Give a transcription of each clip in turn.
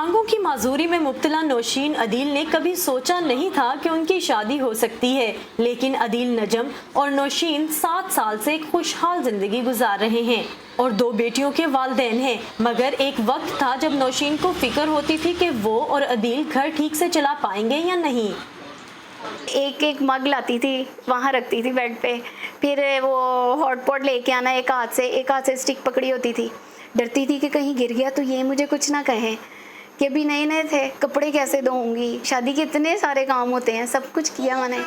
टांगों की माजूरी में मुब्तला नौशीन अदील ने कभी सोचा नहीं था कि उनकी शादी हो सकती है, लेकिन अदील नजम और नौशीन 7 साल से एक खुशहाल जिंदगी गुजार रहे हैं और 2 बेटियों के वालिदैन हैं। मगर एक वक्त था जब नौशीन को फिक्र होती थी कि वो और अदील घर ठीक से चला पाएंगे या नहीं। एक एक मग लाती थी, वहाँ रखती थी बेड पे, फिर वो हॉट पॉट लेके आना, एक हाथ से स्टिक पकड़ी होती थी। डरती थी कि कहीं गिर गया तो ये मुझे कुछ ना कहे कि अभी नए नए थे, कपड़े कैसे धोऊंगी, शादी के इतने सारे काम होते हैं, सब कुछ किया मैंने।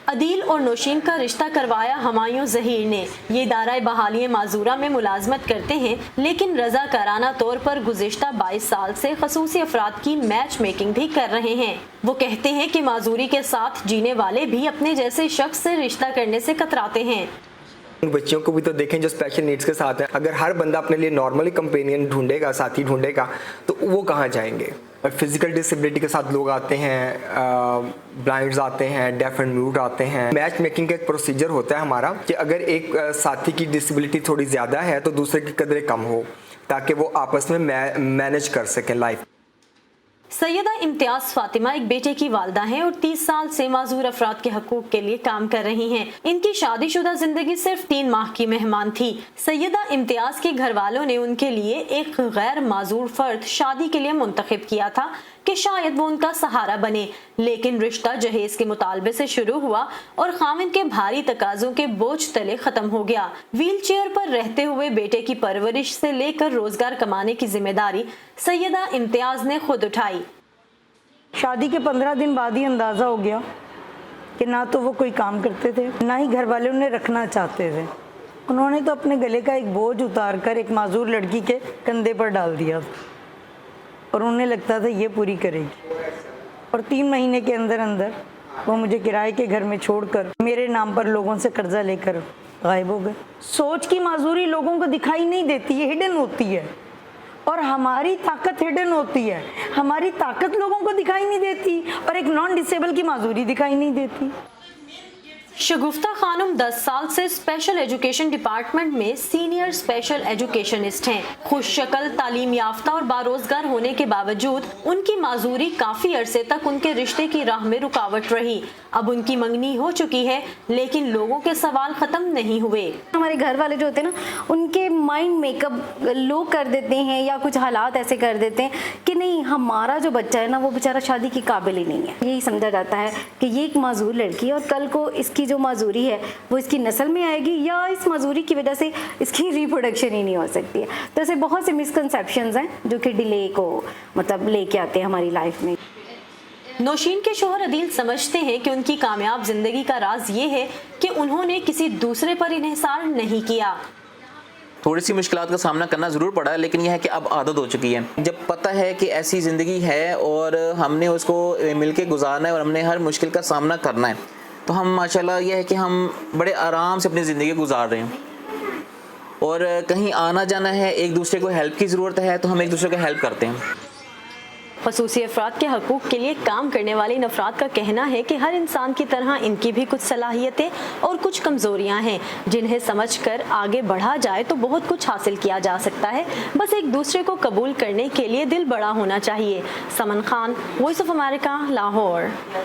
अदील और नौशीन का रिश्ता करवाया हुमायूं ज़हीर ने। ये दायरा बहाली माजूरा में मुलाजमत करते हैं, लेकिन रज़ाकाराना तौर पर गुज़िश्ता 22 साल से खसूसी अफराद की मैच मेकिंग भी कर रहे हैं। वो कहते हैं कि माजूरी के साथ जीने वाले भी अपने जैसे शख्स से रिश्ता करने से कतराते हैं। उन बच्चियों को भी तो देखें जो स्पेशल नीड्स के साथ हैं। अगर हर बंदा अपने लिए नॉर्मली कंपेनियन ढूंढेगा, साथी ढूंढेगा, तो वो कहाँ जाएंगे। और फिजिकल डिसेबिलिटी के साथ लोग आते हैं, ब्लाइंड्स आते हैं, डेफ एंड म्यूट आते हैं। मैच मेकिंग का एक प्रोसीजर होता है हमारा कि अगर एक साथी की डिसेबिलिटी थोड़ी ज़्यादा है तो दूसरे की कदरें कम हो, ताकि वो आपस में मैनेज कर सकें लाइफ। सैयदा इम्तियाज फातिमा एक बेटे की वालदा हैं और 30 साल से माजूर अफराद के हकूक के लिए काम कर रही हैं। इनकी शादीशुदा जिंदगी सिर्फ 3 माह की मेहमान थी। सैयदा इम्तियाज के घर वालों ने उनके लिए एक गैर माजूर फर्द शादी के लिए मुंतखब किया था कि शायद वो उनका सहारा बने, लेकिन रिश्ता जहेज के मुतालबे से शुरू हुआ और खामिन के भारी तकाजों के बोझ तले खत्म हो गया। व्हील चेयर पर रहते हुए बेटे की परवरिश से लेकर रोजगार कमाने की जिम्मेदारी सैयदा इम्तियाज ने खुद उठाई। शादी के 15 दिन बाद ही अंदाज़ा हो गया कि ना तो वो कोई काम करते थे, ना ही घर वाले उन्हें रखना चाहते थे। उन्होंने तो अपने गले का एक बोझ उतार कर एक माजूर लड़की के कंधे पर डाल दिया और उन्हें लगता था ये पूरी करेगी। और 3 महीने के अंदर अंदर वो मुझे किराए के घर में छोड़कर मेरे नाम पर लोगों से कर्जा लेकर गायब हो गए। सोच की माजूरी लोगों को दिखाई नहीं देती, ये हिडन होती है और हमारी ताकत हिडन होती है। हमारी ताकत लोगों को दिखाई नहीं देती और एक नॉन डिसेबल की माजूरी दिखाई नहीं देती। शगुफ्ता खानम 10 साल से स्पेशल एजुकेशन डिपार्टमेंट में सीनियर स्पेशल एजुकेशनिस्ट हैं। खुश शक्ल, तालीम याफ्ता और बारोजगार होने के बावजूद उनकी माजूरी काफी अरसे तक उनके रिश्ते की राह में रुकावट रही। अब उनकी मंगनी हो चुकी है, लेकिन लोगों के सवाल खत्म नहीं हुए। हमारे घर वाले जो होते हैं ना, उनके माइंड मेकअप लोग कर देते हैं या कुछ हालात ऐसे कर देते हैं कि नहीं, हमारा जो बच्चा है ना वो बेचारा शादी के काबिल ही नहीं है। यही समझा जाता है कि ये एक माजूर लड़की है और कल को इसकी जो माजूरी है वो इसकी नस्ल में आएगी या इस माजूरी की वजह से इसकी रिप्रोडक्शन ही नहीं हो सकती है। तो ऐसे बहुत से मिसकंसेप्शंस हैं जो कि डिले को मतलब लेके आते हैं हमारी लाइफ में। नौशीन के शोहर अदील समझते हैं कि उनकी कामयाब जिंदगी का राज ये है कि उन्होंने किसी दूसरे पर इन्हिसार नहीं किया। थोड़ी सी मुश्किलात का सामना करना ज़रूर पड़ा है, लेकिन यह है कि अब आदत हो चुकी है। जब पता है कि ऐसी ज़िंदगी है और हमने उसको मिलके गुजारना है और हमने हर मुश्किल का सामना करना है, तो हम माशाल्लाह यह है कि हम बड़े आराम से अपनी ज़िंदगी गुजार रहे हैं। और कहीं आना जाना है, एक दूसरे को हेल्प की ज़रूरत है तो हम एक दूसरे को हेल्प करते हैं। खसूसी अफराद के हकूक़ के लिए काम करने वाले इन अफराद का कहना है कि हर इंसान की तरह इनकी भी कुछ सलाहियतें और कुछ कमज़ोरियाँ हैं, जिन्हें समझकर आगे बढ़ा जाए तो बहुत कुछ हासिल किया जा सकता है। बस एक दूसरे को कबूल करने के लिए दिल बड़ा होना चाहिए। Saman Khan, voice of America, Lahore.